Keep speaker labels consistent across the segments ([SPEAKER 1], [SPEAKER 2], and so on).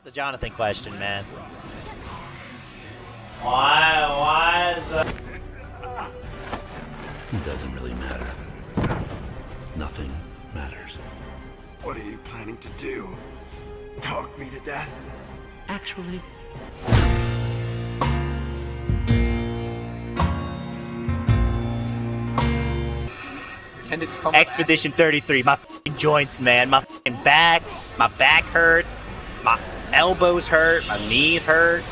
[SPEAKER 1] That's a Jonathan question, man. Why is
[SPEAKER 2] It doesn't really matter. Nothing matters.
[SPEAKER 3] What are you planning to do? Talk me to death?
[SPEAKER 2] Actually,
[SPEAKER 1] Expedition 33, my f***ing joints, man. My f***ing back, my back hurts, my elbows hurt, my knees hurt.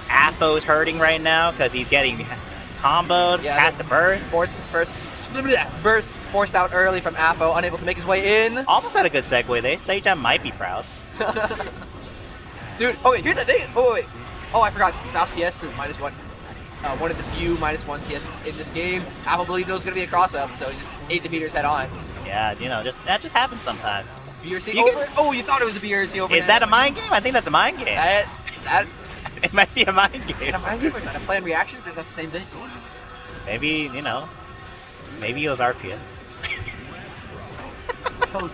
[SPEAKER 1] Apho's hurting right now because he's getting comboed, has to burst.
[SPEAKER 4] Burst forced out early from Apho, unable to make his way in.
[SPEAKER 1] Almost had a good segue there. Sage might be proud.
[SPEAKER 4] Dude, oh wait, here's the thing. Oh wait. Oh, I forgot. Faust CS is -1. One of the few -1 CSs in this game. Apho believed it was going to be a cross-up, so he just ate the beaters head on.
[SPEAKER 1] Yeah, you know, that just happens sometimes.
[SPEAKER 4] BRC over? Oh, you thought it was a BRC over.
[SPEAKER 1] Is that a mind game? I think that's a mind game. It might be a mind game.
[SPEAKER 4] Is that a mind game or is that a planned reactions? Or is that the same thing?
[SPEAKER 1] Maybe, you know, maybe it was RPS.
[SPEAKER 4] So true.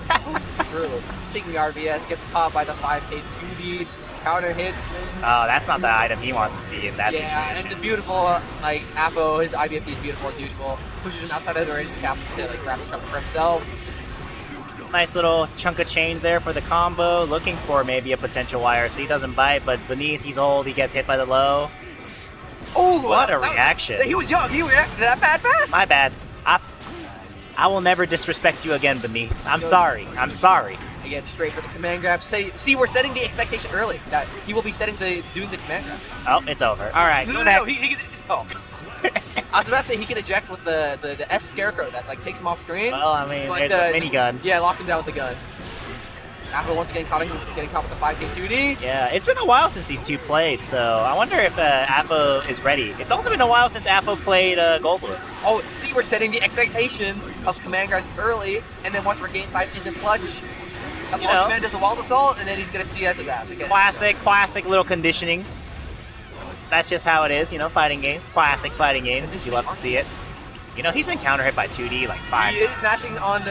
[SPEAKER 4] So true. Speaking of RBS, gets caught by the 5K 2D, counter hits.
[SPEAKER 1] Oh, that's not the item he wants to see in that situation.
[SPEAKER 4] And the beautiful, like, Apho, his IBFD is beautiful as usual. Pushes him outside of the range of the cap to, like, grab a jump for himself.
[SPEAKER 1] Nice little chunk of change there for the combo. Looking for maybe a potential YRC. Doesn't bite, but beneath, he's old. He gets hit by the low.
[SPEAKER 4] Oh,
[SPEAKER 1] what a reaction.
[SPEAKER 4] He was young. He reacted to that bad fast.
[SPEAKER 1] My bad. I will never disrespect you again, Beneath. I'm sorry. I'm sorry.
[SPEAKER 4] Again, straight for the command grab. See, we're setting the expectation early that he will be doing the command grab.
[SPEAKER 1] Oh, it's over. All right.
[SPEAKER 4] No, he oh. I was about to say he can eject with the S scarecrow that like takes him off screen.
[SPEAKER 1] Well, I mean, there's a minigun.
[SPEAKER 4] Yeah, locked him down with the gun. Apho once again getting caught with the 5K 2D.
[SPEAKER 1] Yeah, it's been a while since these two played, so I wonder if Apho is ready. It's also been a while since Apho played Goldlewis.
[SPEAKER 4] Oh, see, we're setting the expectation of command grabs early, and then once we're game 5 in the clutch, ApologyMan does a wall assault, and then he's gonna CS his ass again.
[SPEAKER 1] Classic little conditioning. That's just how it is, you know, fighting games. Classic fighting games. You love to see it. You know, he's been counter hit by 2D like 5
[SPEAKER 4] He is smashing on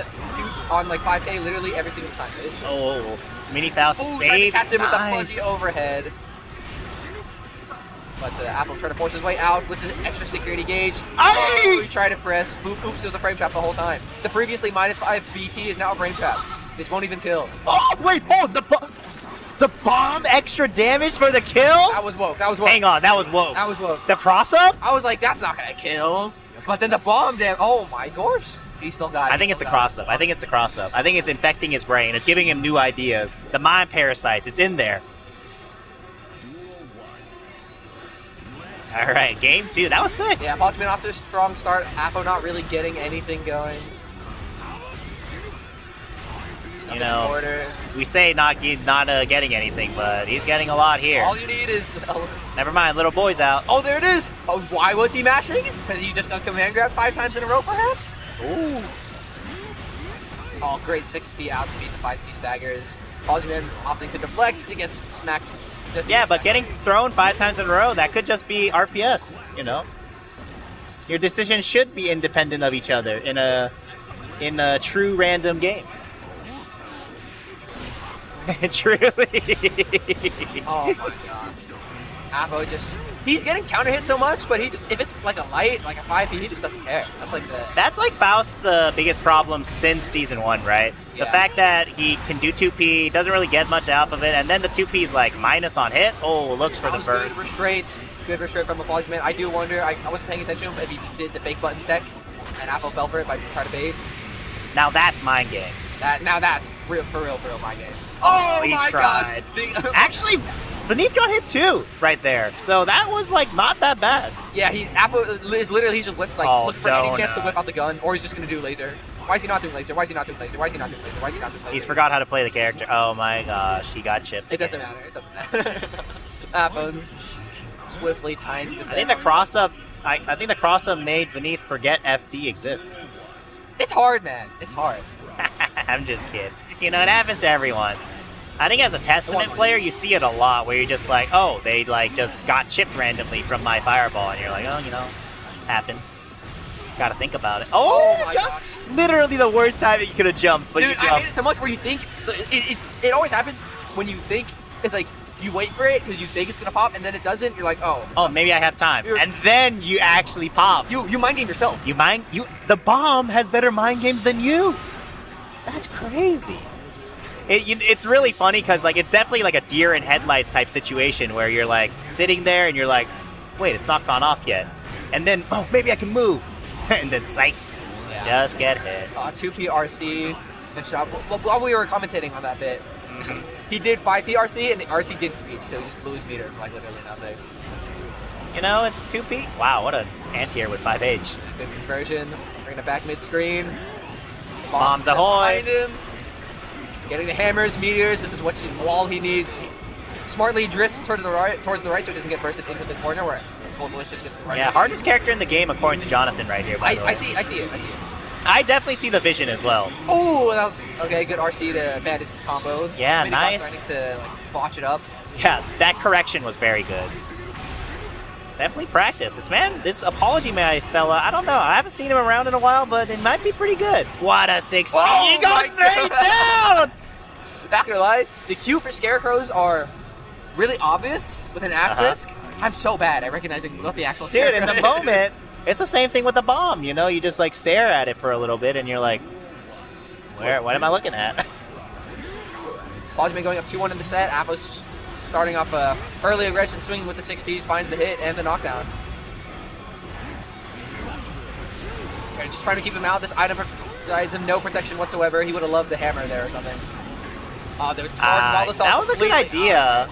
[SPEAKER 4] like 5K literally every single time.
[SPEAKER 1] Oh, Mini Faust saved.
[SPEAKER 4] Tried to catch him with a fuzzy overhead. But Apho trying to force his way out with the extra security gauge. Oh, he tried to press. Oops, it was a frame trap the whole time. The previously -5 BT is now a frame trap. This won't even kill.
[SPEAKER 1] Oh, wait, the bomb extra damage for the kill?
[SPEAKER 4] That was woke. That was woke.
[SPEAKER 1] Hang on, that was woke.
[SPEAKER 4] That was woke.
[SPEAKER 1] The cross-up?
[SPEAKER 4] I was like, that's not gonna kill. But then the bomb damage. Oh my gosh. He still got it.
[SPEAKER 1] I think it's a cross-up. I think it's a cross-up. I think it's infecting his brain. It's giving him new ideas. The mind parasites. It's in there. All right, game 2. That was sick.
[SPEAKER 4] Yeah, ApologyMan off to a strong start. Apho not really getting anything going.
[SPEAKER 1] You know, we say not getting anything, but he's getting a lot here.
[SPEAKER 4] All you need is...
[SPEAKER 1] Never mind, little boy's out.
[SPEAKER 4] Oh, there it is! Oh, why was he mashing? Because he just got command grab 5 times in a row, perhaps?
[SPEAKER 1] Ooh.
[SPEAKER 4] Oh, great 6P out to beat the 5P staggers. ApologyMan opting to deflect. He gets smacked.
[SPEAKER 1] Yeah, but getting thrown 5 times in a row, that could just be RPS, you know? Your decisions should be independent of each other in a true random game. Truly.
[SPEAKER 4] Oh my god. Apho he's getting counter hit so much, but if it's like a light, like a 5P, he just doesn't care. That's like
[SPEAKER 1] Faust's biggest problem since season 1, right?
[SPEAKER 4] Yeah.
[SPEAKER 1] The fact that he can do 2P, doesn't really get much out of it, and then the 2P's like minus on hit. Oh, looks for the burst.
[SPEAKER 4] Good restraints. Good restraint from ApologyMan. I do wonder, I wasn't paying attention if he did the fake button stack, and Apho fell for it by trying to bait.
[SPEAKER 1] Now that's mind games.
[SPEAKER 4] Now that's for real mind games.
[SPEAKER 1] Oh my god! Actually, Beneath got hit too, right there. So that was like not that bad.
[SPEAKER 4] Yeah, Apho is literally just look for any chance to whip out the gun, or he's just gonna do laser. Why is he not doing laser? Why is he not doing laser? Why is he not doing laser? Why is he not doing laser?
[SPEAKER 1] He's forgot how to play the character. Oh my gosh, he got chipped.
[SPEAKER 4] It doesn't matter. It doesn't matter. Apho swiftly tying this.
[SPEAKER 1] I think the cross up. I think the cross up made Beneath forget FD exists.
[SPEAKER 4] It's hard, man. It's hard.
[SPEAKER 1] I'm just kidding. You know, it happens to everyone. I think as a Testament player, you see it a lot where you're just like, oh, they like just got chipped randomly from my fireball, and you're like, oh, you know, happens. Gotta think about it. Oh, just literally the worst time that you could have jumped, but
[SPEAKER 4] Dude,
[SPEAKER 1] you jumped.
[SPEAKER 4] I hate it so much where you think it always happens when you think it's like you wait for it because you think it's gonna pop and then it doesn't. You're like, oh,
[SPEAKER 1] maybe I have time, and then you actually pop.
[SPEAKER 4] You mind game yourself.
[SPEAKER 1] The bomb has better mind games than you. That's crazy. It's really funny because like it's definitely like a deer in headlights type situation where you're like sitting there and you're like, wait, it's not gone off yet, and then maybe I can move, and then psych, just get hit.
[SPEAKER 4] 2P RC. While we were commentating on that bit, he did 5P RC and the RC didn't reach, so he just blew his meter for like literally nothing.
[SPEAKER 1] You know, it's 2P. Wow, what an anti-air with 5H.
[SPEAKER 4] Good conversion. Bringing it back mid-screen.
[SPEAKER 1] Bombs ahoy.
[SPEAKER 4] Behind him. Getting the hammers, meteors. This is all he needs. Smartly drifts towards the right so he doesn't get bursted into the corner where Goldlewis just gets the right.
[SPEAKER 1] Yeah, hardest character in the game according to Jonathan right here. By the way.
[SPEAKER 4] I see it.
[SPEAKER 1] I definitely see the vision as well.
[SPEAKER 4] Oh, that was okay. Good RC to bandage combo.
[SPEAKER 1] Yeah, nice.
[SPEAKER 4] Trying to like botch it up.
[SPEAKER 1] Yeah, that correction was very good. Definitely practice. This ApologyMan fella, I don't know. I haven't seen him around in a while, but it might be pretty good. What a 6P. He goes straight down!
[SPEAKER 4] Not gonna lie, the Q for scarecrows are really obvious with an asterisk. I'm so bad at recognizing what the actual
[SPEAKER 1] Dude,
[SPEAKER 4] scarecrow
[SPEAKER 1] in the moment, it's the same thing with the bomb, you know? You just like stare at it for a little bit and you're like, what am I looking at?
[SPEAKER 4] ApologyMan going up 2-1 in the set. Apho's starting off early aggression, swinging with the 6Ps, finds the hit and the knockdown. Okay, just trying to keep him out. This item provides him no protection whatsoever. He would have loved the hammer there or something.
[SPEAKER 1] That was a good idea.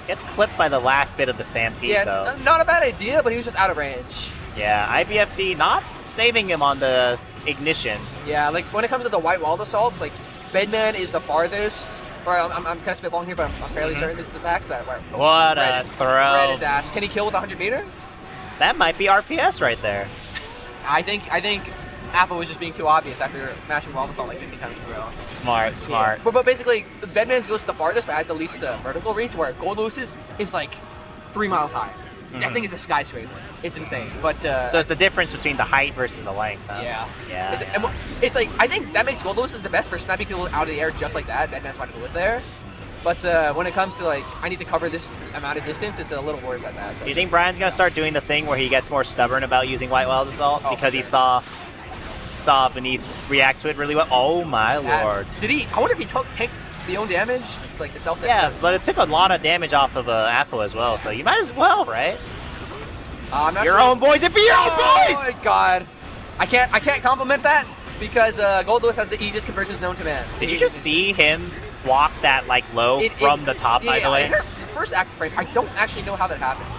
[SPEAKER 1] Gets clipped by the last bit of the stampede, though.
[SPEAKER 4] Not a bad idea, but he was just out of range.
[SPEAKER 1] Yeah, IBFD not saving him on the ignition.
[SPEAKER 4] Yeah, like when it comes to the white wall assaults, like Bedman is the farthest. Or I'm kind of spitballing here, but I'm fairly certain this is the facts.
[SPEAKER 1] What a throw!
[SPEAKER 4] Red his ass. Can he kill with 100 meter?
[SPEAKER 1] That might be RPS right there.
[SPEAKER 4] I think Apho was just being too obvious after mashing wall assault like 50 times in a row.
[SPEAKER 1] Smart.
[SPEAKER 4] Yeah. But basically, Bedman's goes to the farthest, but has the least vertical reach, where Goldlewis is like 3 miles high. That thing is a skyscraper. It's insane. But
[SPEAKER 1] so it's the difference between the height versus the length. Huh?
[SPEAKER 4] Yeah. It's like I think that makes Goldlewis the best for sniping people out of the air just like that. Bedman's trying to live there. But when it comes to like I need to cover this amount of distance, it's a little worse than that. So.
[SPEAKER 1] Do you think Brian's gonna start doing the thing where he gets more stubborn about using White Wall's Assault because he saw Beneath react to it really well? Oh my lord!
[SPEAKER 4] Did he? I wonder if he tanked the own damage. It's like the self.
[SPEAKER 1] Yeah, but it took a lot of damage off of Apho as well, so you might as well, right?
[SPEAKER 4] I'm not
[SPEAKER 1] your
[SPEAKER 4] sure.
[SPEAKER 1] own boys, it be your own boys!
[SPEAKER 4] Oh my god, I can't compliment that because Goldlewis has the easiest conversions known to man.
[SPEAKER 1] Did you just see him walk that like low from the top? By the way,
[SPEAKER 4] the first active frame. I don't actually know how that happened.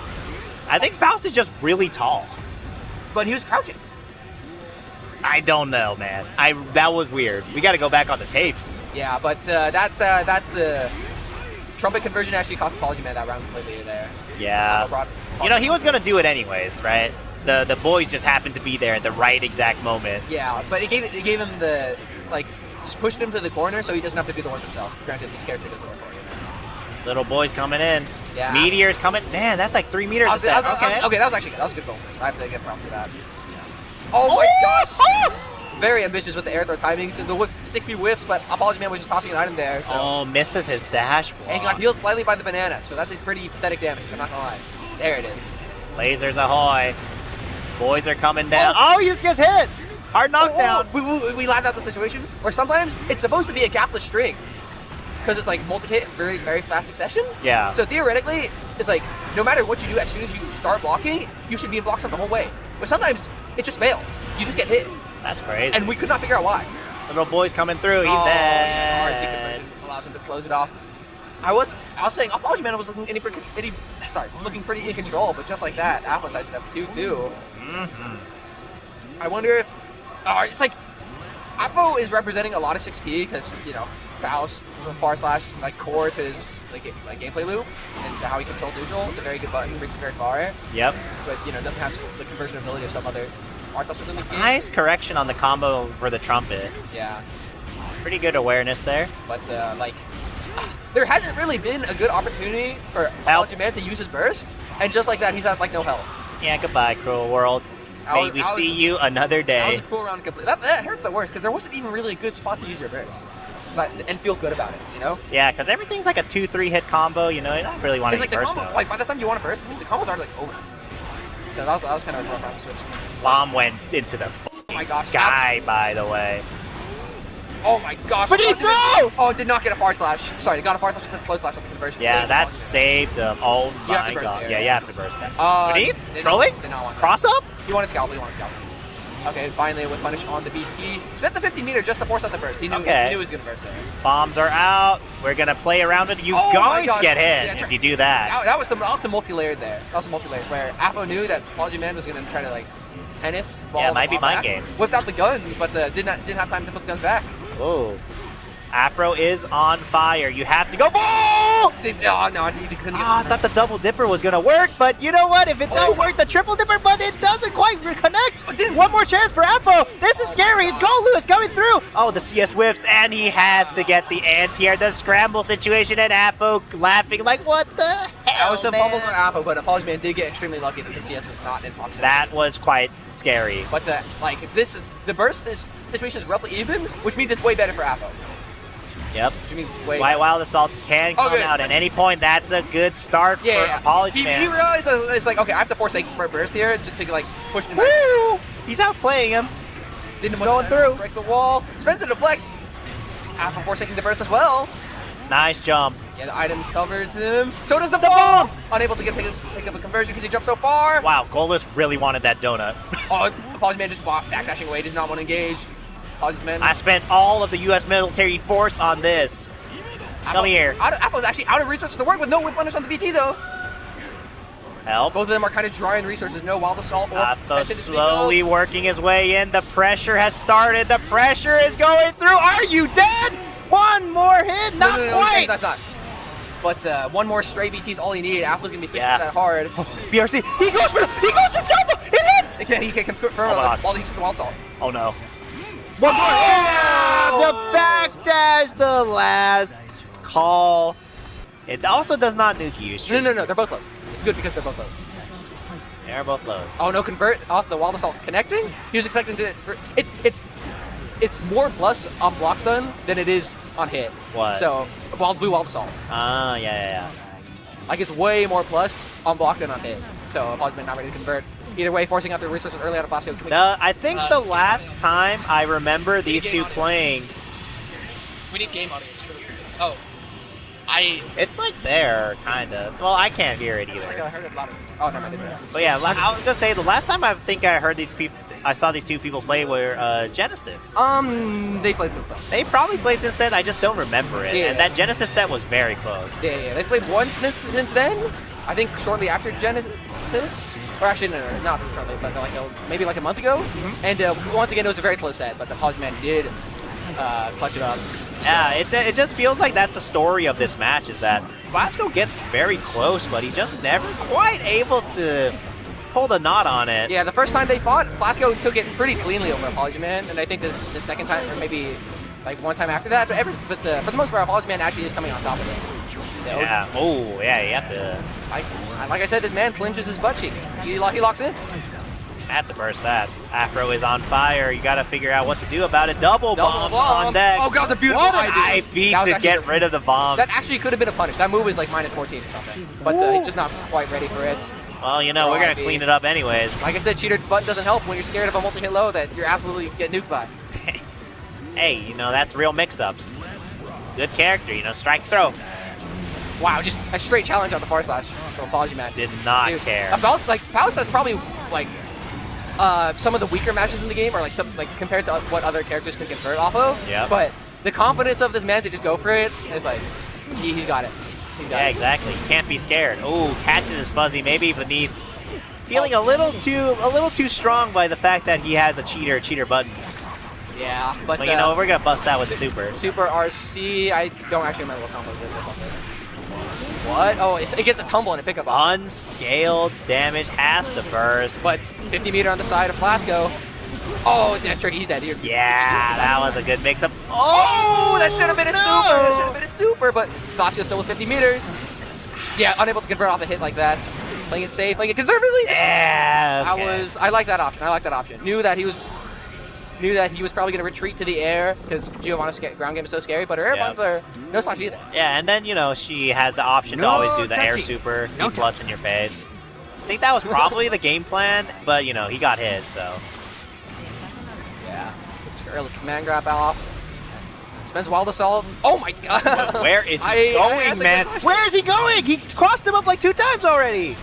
[SPEAKER 1] I think Faust is just really tall,
[SPEAKER 4] but he was crouching.
[SPEAKER 1] I don't know, man. That was weird. We got to go back on the tapes.
[SPEAKER 4] Yeah, but that trumpet conversion actually cost ApologyMan that round completely there.
[SPEAKER 1] Yeah. You know, he was gonna do it anyways, right? The boys just happened to be there at the right exact moment.
[SPEAKER 4] Yeah, but it gave him the like just pushed him to the corner so he doesn't have to do the work himself. Granted, this character doesn't work for you.
[SPEAKER 1] Little boys coming in.
[SPEAKER 4] Yeah.
[SPEAKER 1] Meteors coming. Man, that's like 3 meters.
[SPEAKER 4] Okay, that was actually good. That was a good goal. I have to get props for that. Oh my gosh! Very ambitious with the air throw timing. So the 6P whiffs, but ApologyMan was just tossing an item there. So.
[SPEAKER 1] Oh, misses his dash block.
[SPEAKER 4] And got healed slightly by the banana, so that's a pretty pathetic damage. I'm not gonna lie. There it is.
[SPEAKER 1] Lasers ahoy. Boys are coming down. Oh, he just gets hit! Hard knockdown.
[SPEAKER 4] We laughed at the situation where sometimes it's supposed to be a gapless string. Because it's like multi-hit, very, very fast succession.
[SPEAKER 1] Yeah.
[SPEAKER 4] So theoretically, it's like, no matter what you do, as soon as you start blocking, you should be in block stun the whole way. But sometimes, it just fails. You just get hit.
[SPEAKER 1] That's crazy.
[SPEAKER 4] And we could not figure out why.
[SPEAKER 1] Little boy's coming through. He's dead.
[SPEAKER 4] RC conversion allows him to close it off. I was saying, ApologyMan was looking looking pretty in control, but just like that, Apho touched up 2-2. I wonder if, it's like, Apho is representing a lot of 6P because, you know, Faust, / like core to his like gameplay loop and to how he controls neutral. It's a very good button, reaches very far.
[SPEAKER 1] Yep.
[SPEAKER 4] But you know, doesn't have the conversion ability of some other art stuff within the game.
[SPEAKER 1] Nice correction on the combo for the trumpet.
[SPEAKER 4] Yeah.
[SPEAKER 1] Pretty good awareness there.
[SPEAKER 4] But like, there hasn't really been a good opportunity for ApologyMan to use his burst, and just like that, he's at like no health.
[SPEAKER 1] Yeah, goodbye, cruel world. May we see you another day.
[SPEAKER 4] That was a cool round complete. That hurts the worst because there wasn't even really a good spot to use your burst. and feel good about it, you know?
[SPEAKER 1] Yeah, because everything's like a 2-3 hit combo, you know, you don't really want
[SPEAKER 4] It's
[SPEAKER 1] to
[SPEAKER 4] like the
[SPEAKER 1] burst
[SPEAKER 4] combo,
[SPEAKER 1] though.
[SPEAKER 4] like by the time you want to burst, the combos are like over. So that was kind of a rough round to switch.
[SPEAKER 1] Bomb went into the
[SPEAKER 4] my gosh.
[SPEAKER 1] sky, by the way.
[SPEAKER 4] Oh my gosh.
[SPEAKER 1] But he threw!
[SPEAKER 4] Oh, did not get a far slash. Sorry, got a far slash instead of close slash on the conversion.
[SPEAKER 1] Yeah,
[SPEAKER 4] Saved
[SPEAKER 1] that
[SPEAKER 4] the
[SPEAKER 1] saved him. Oh
[SPEAKER 4] You have
[SPEAKER 1] my
[SPEAKER 4] to burst
[SPEAKER 1] god.
[SPEAKER 4] there.
[SPEAKER 1] Yeah, you have to burst that.
[SPEAKER 4] Beneath?
[SPEAKER 1] Beneath? Trolling?
[SPEAKER 4] Did not want that.
[SPEAKER 1] Cross up?
[SPEAKER 4] He wanted scalp. Okay, finally with punish on the BT. Spent the 50 meter just to force out the burst. He knew he was going to burst there.
[SPEAKER 1] Bombs are out. We're going to play around it. You're
[SPEAKER 4] Oh my
[SPEAKER 1] going to
[SPEAKER 4] gosh.
[SPEAKER 1] get hit
[SPEAKER 4] Yeah,
[SPEAKER 1] if you do that.
[SPEAKER 4] That was some multi-layered there. That was some multi-layered where Apho knew that ApologyMan was going to try to like tennis ball.
[SPEAKER 1] Yeah,
[SPEAKER 4] the
[SPEAKER 1] might be
[SPEAKER 4] ball
[SPEAKER 1] mind
[SPEAKER 4] back.
[SPEAKER 1] games.
[SPEAKER 4] Whipped out the guns, but didn't have time to put the guns back.
[SPEAKER 1] Ooh. Afro is on fire. You have to go. Oh!
[SPEAKER 4] Oh no, he couldn't get
[SPEAKER 1] I thought the double dipper was gonna work, but you know what? If it don't work, the triple dipper, but it doesn't quite reconnect. One more chance for Apho. This is scary. It's Goldlewis coming through. Oh, the CS whiffs, and he has to get the anti-air, the scramble situation, and Apho laughing like, what the hell,
[SPEAKER 4] That was some
[SPEAKER 1] man?
[SPEAKER 4] fumble from Apho, but ApologyMan did get extremely lucky that the CS was not in proximity.
[SPEAKER 1] That was quite scary.
[SPEAKER 4] But the burst situation is roughly even, which means it's way better for Apho.
[SPEAKER 1] Yep.
[SPEAKER 4] Which means it's way
[SPEAKER 1] White Wild Assault can come
[SPEAKER 4] Okay.
[SPEAKER 1] out at any point. That's a good start for
[SPEAKER 4] Yeah,
[SPEAKER 1] ApologyMan.
[SPEAKER 4] he realized that it's like, okay, I have to force a burst here to like push him back.
[SPEAKER 1] Woo! He's outplaying him.
[SPEAKER 4] Didn't
[SPEAKER 1] Going through.
[SPEAKER 4] break the wall. Spends the deflect. Apho forsaking the burst as well.
[SPEAKER 1] Nice jump.
[SPEAKER 4] Yeah, the item covers him. So does the bomb. Unable to pick up a conversion because he jumped so far.
[SPEAKER 1] Wow, Goldlewis really wanted that donut.
[SPEAKER 4] Oh, ApologyMan just backdashing away. Does not want to engage. ApologyMan.
[SPEAKER 1] I spent all of the U.S. military force on this. Come here.
[SPEAKER 4] Apho's actually out of resources to work with. No whip punish on the BT though.
[SPEAKER 1] Help.
[SPEAKER 4] Both of them are kind of dry in resources. No wild assault or
[SPEAKER 1] Apho
[SPEAKER 4] Tene to speak
[SPEAKER 1] slowly
[SPEAKER 4] of.
[SPEAKER 1] working his way in. The pressure has started. The pressure is going through. Are you dead? One more hit. Not
[SPEAKER 4] No,
[SPEAKER 1] quite.
[SPEAKER 4] that's not. But one more stray BT is all he needed. Apho's gonna be fishing
[SPEAKER 1] Yeah.
[SPEAKER 4] that hard.
[SPEAKER 1] BRC. He goes for scalpel. It hits.
[SPEAKER 4] He can't confirm
[SPEAKER 1] Oh my
[SPEAKER 4] while he's the wild assault.
[SPEAKER 1] Oh no. One more. Yeah! The backdash. The last call. It also does not nuke you.
[SPEAKER 4] No, they're both close. It's good because they're both close.
[SPEAKER 1] They're both lows.
[SPEAKER 4] Oh no, convert off the wild assault connecting. He was expecting to. It's more plus on block stun than it is on hit.
[SPEAKER 1] What?
[SPEAKER 4] So blue wild assault.
[SPEAKER 1] Ah, yeah.
[SPEAKER 4] Like it's way more plus on block than on hit. So ApologyMan not ready to convert. Either way, forcing out their resources early out of Flasco.
[SPEAKER 1] I think the last time I remember these two playing,
[SPEAKER 5] We need game audience for the
[SPEAKER 1] it's like there, kind of. Well, I can't hear it
[SPEAKER 4] I
[SPEAKER 1] either.
[SPEAKER 4] heard it louder. Oh no, it's there.
[SPEAKER 1] But yeah, I was gonna say the last time I think I heard these people, I saw these two people play were Genesis.
[SPEAKER 4] They played since then.
[SPEAKER 1] They probably played since then. I just don't remember it.
[SPEAKER 4] Yeah.
[SPEAKER 1] And that Genesis set was very close.
[SPEAKER 4] Yeah. They played once since then. I think shortly after Genesis, or actually no, not shortly, but maybe like a month ago. And once again, it was a very close set, but the ApologyMan did clutch it up.
[SPEAKER 1] Yeah, it just feels like that's the story of this match, is that Flasco gets very close, but he's just never quite able to pull the knot on it.
[SPEAKER 4] Yeah, the first time they fought, Flasco took it pretty cleanly over ApologyMan, and I think the second time, or maybe like one time after that, but for the most part, ApologyMan actually is coming on top of this.
[SPEAKER 1] Yeah. Oh, yeah, you have to
[SPEAKER 4] Like I said, this man clinches his butt cheeks. He locks in.
[SPEAKER 1] have to burst that. Afro is on fire. You got to figure out what to do about it. Double bombs
[SPEAKER 4] bomb.
[SPEAKER 1] on deck.
[SPEAKER 4] Oh, God, that's a beautiful
[SPEAKER 1] What an
[SPEAKER 4] idea.
[SPEAKER 1] IP
[SPEAKER 4] That was
[SPEAKER 1] to
[SPEAKER 4] actually
[SPEAKER 1] get rid of the bomb.
[SPEAKER 4] That actually could have been a punish. That move is like minus 14 or something. But he's just not quite ready for it.
[SPEAKER 1] Well, you know, we're going to
[SPEAKER 4] IP.
[SPEAKER 1] clean it up anyways.
[SPEAKER 4] Like I said, cheater button doesn't help when you're scared of a multi-hit low that you're absolutely get nuked by.
[SPEAKER 1] Hey, you know, that's real mix-ups. Good character, you know, strike throw.
[SPEAKER 4] Wow, just a straight challenge on the far slash from ApologyMan.
[SPEAKER 1] Did not
[SPEAKER 4] Dude,
[SPEAKER 1] care.
[SPEAKER 4] About like Faust has probably like some of the weaker matches in the game, or like some like compared to what other characters can convert off of.
[SPEAKER 1] Yeah.
[SPEAKER 4] But the confidence of this man to just go for it is like he's got it. He's got
[SPEAKER 1] Yeah,
[SPEAKER 4] it.
[SPEAKER 1] exactly. You can't be scared. Oh, catches his fuzzy, maybe beneath. Feeling a little too strong by the fact that he has a cheater button.
[SPEAKER 4] Yeah, but
[SPEAKER 1] But you know, we're gonna bust that with super.
[SPEAKER 4] Super RC. I don't actually remember what combo it is on this. What? Oh, it gets a tumble and a pickup off.
[SPEAKER 1] Unscaled damage has to burst.
[SPEAKER 4] But 50 meter on the side of Flasco. Oh, that's tricky. He's dead.
[SPEAKER 1] Yeah, that was a good mix-up.
[SPEAKER 4] Oh, that should have been a
[SPEAKER 1] no!
[SPEAKER 4] super. That should have been a super. But Flasco still with 50 meters. Yeah, unable to convert off a hit like that. Playing it safe, playing it conservatively.
[SPEAKER 1] Yeah. Okay.
[SPEAKER 4] I like that option. Knew that he was knew that he was probably going to retreat to the air because Giovanna's ground game is so scary, but her air buttons are no slouch either.
[SPEAKER 1] Yeah, and then, you know, she has the option to always do the air super, E plus in your face. I think that was probably the game plan, but, you know, he got hit, so.
[SPEAKER 4] Yeah. It's early command grab off. Spends wild assault. Oh my god!
[SPEAKER 1] Where is he going, man? Where is he going? He crossed him up like 2 times already.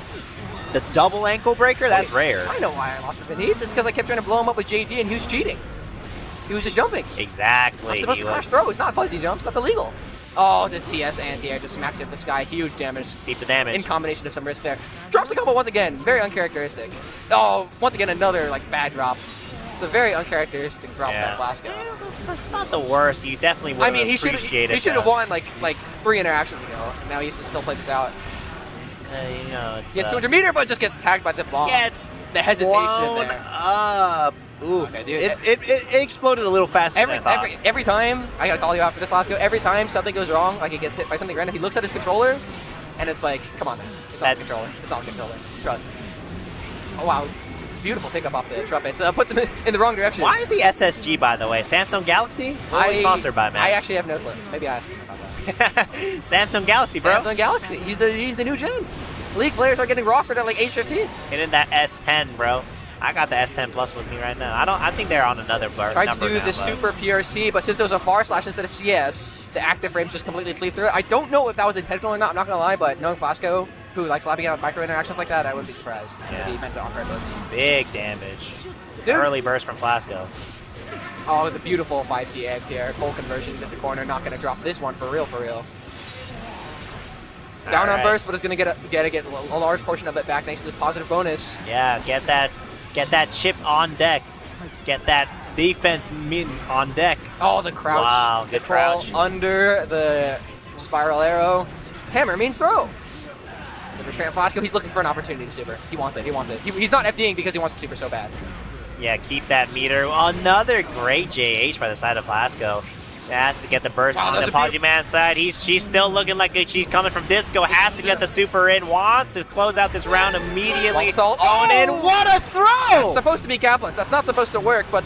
[SPEAKER 1] The double ankle breaker? That's rare.
[SPEAKER 4] I know why I lost to Beneath. It's because I kept trying to blow him up with JD and he was cheating. He was just jumping.
[SPEAKER 1] Exactly.
[SPEAKER 4] I'm supposed to crash throw. It's not fuzzy jumps. That's illegal. Oh, the CS anti-air just smacked hit the sky. Huge damage.
[SPEAKER 1] Keep the damage.
[SPEAKER 4] In combination of some risk there. Drops the combo once again. Very uncharacteristic. Oh, once again, another like bad drop. It's a very uncharacteristic drop from Flasco.
[SPEAKER 1] Yeah, that's not the worst. You definitely would have appreciated
[SPEAKER 4] he should have won like 3 interactions ago. And now he has to still play this out.
[SPEAKER 1] You know, it's,
[SPEAKER 4] he has 200 meter, but just gets tagged by the bomb.
[SPEAKER 1] Yeah, it's
[SPEAKER 4] the hesitation
[SPEAKER 1] blown
[SPEAKER 4] there.
[SPEAKER 1] Up. Ooh,
[SPEAKER 4] okay, dude.
[SPEAKER 1] It exploded a little faster than I thought.
[SPEAKER 4] Every time, I gotta call you out for this, Flasco, every time something goes wrong, like he gets hit by something random, he looks at his controller, and it's like, come on, man. It's not a controller. It's not a controller. Trust. Oh, wow. Beautiful pickup off the trumpets. Puts him in the wrong direction.
[SPEAKER 1] Why is he SSG, by the way? Samsung Galaxy? What was sponsored by, man?
[SPEAKER 4] I actually have no clue. Maybe I asked him about that.
[SPEAKER 1] Samsung Galaxy, bro.
[SPEAKER 4] Samsung Galaxy. He's the new gen. League players are getting rostered at like age 15.
[SPEAKER 1] Hitting that S10, bro. I got the S10 Plus with me right now. I think they're on another number
[SPEAKER 4] Tried to do the super PRC, but since it was a far slash instead of CS, the active frames just completely flew through it. I don't know if that was intentional or not. I'm not gonna lie, but knowing Flasco, who likes slapping out micro interactions like that, I wouldn't be surprised if he meant it on purpose.
[SPEAKER 1] Big damage.
[SPEAKER 4] Dude.
[SPEAKER 1] Early burst from Flasco.
[SPEAKER 4] Oh, the beautiful 5T ads here. Full conversion to the corner. Not gonna drop this one for real, for real. Down on burst, but is gonna get a large portion of it back thanks to this positive bonus.
[SPEAKER 1] Yeah, get that chip on deck. Get that defense on deck.
[SPEAKER 4] Oh, the crouch.
[SPEAKER 1] Wow, good crouch.
[SPEAKER 4] Under the spiral arrow. Hammer means throw. The restraint Flasco, he's looking for an opportunity to super. He wants it, he wants it. He's not FDing because he wants to super so bad.
[SPEAKER 1] Yeah, keep that meter. Another great JH by the side of Flasco. Has to get the burst on the ApologyMan side. She's still looking like she's coming from disco. Has to get the super in. Wants to close out this round immediately. Going in. What a throw!
[SPEAKER 4] It's supposed to be gapless. That's not supposed to work, but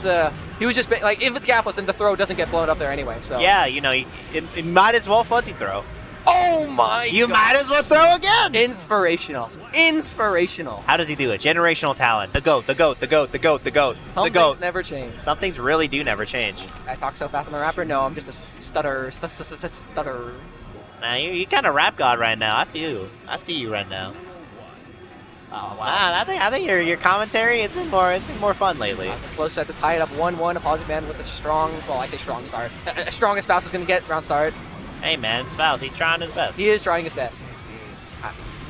[SPEAKER 4] he was just like, if it's gapless, then the throw doesn't get blown up there anyway. So
[SPEAKER 1] yeah, you know, it might as well fuzzy throw.
[SPEAKER 4] Oh my!
[SPEAKER 1] You might as well throw again.
[SPEAKER 4] Inspirational. Inspirational.
[SPEAKER 1] How does he do it? Generational talent. The goat. The goat. The goat. The goat. The goat.
[SPEAKER 4] Some
[SPEAKER 1] the goat.
[SPEAKER 4] things never change.
[SPEAKER 1] Some things really do never change.
[SPEAKER 4] I talk so fast I'm a rapper. No, I'm just a stutter.
[SPEAKER 1] Nah, you kind of rap god right now. I feel you. I see you right now.
[SPEAKER 4] Oh wow!
[SPEAKER 1] I think your commentary has been more fun lately.
[SPEAKER 4] Close set to tie it up 1-1. ApologyMan with a strong, well, I say strong start. Strongest Faust is gonna get round start.
[SPEAKER 1] Hey man, it's Faust. He's trying his best.
[SPEAKER 4] He is trying his best.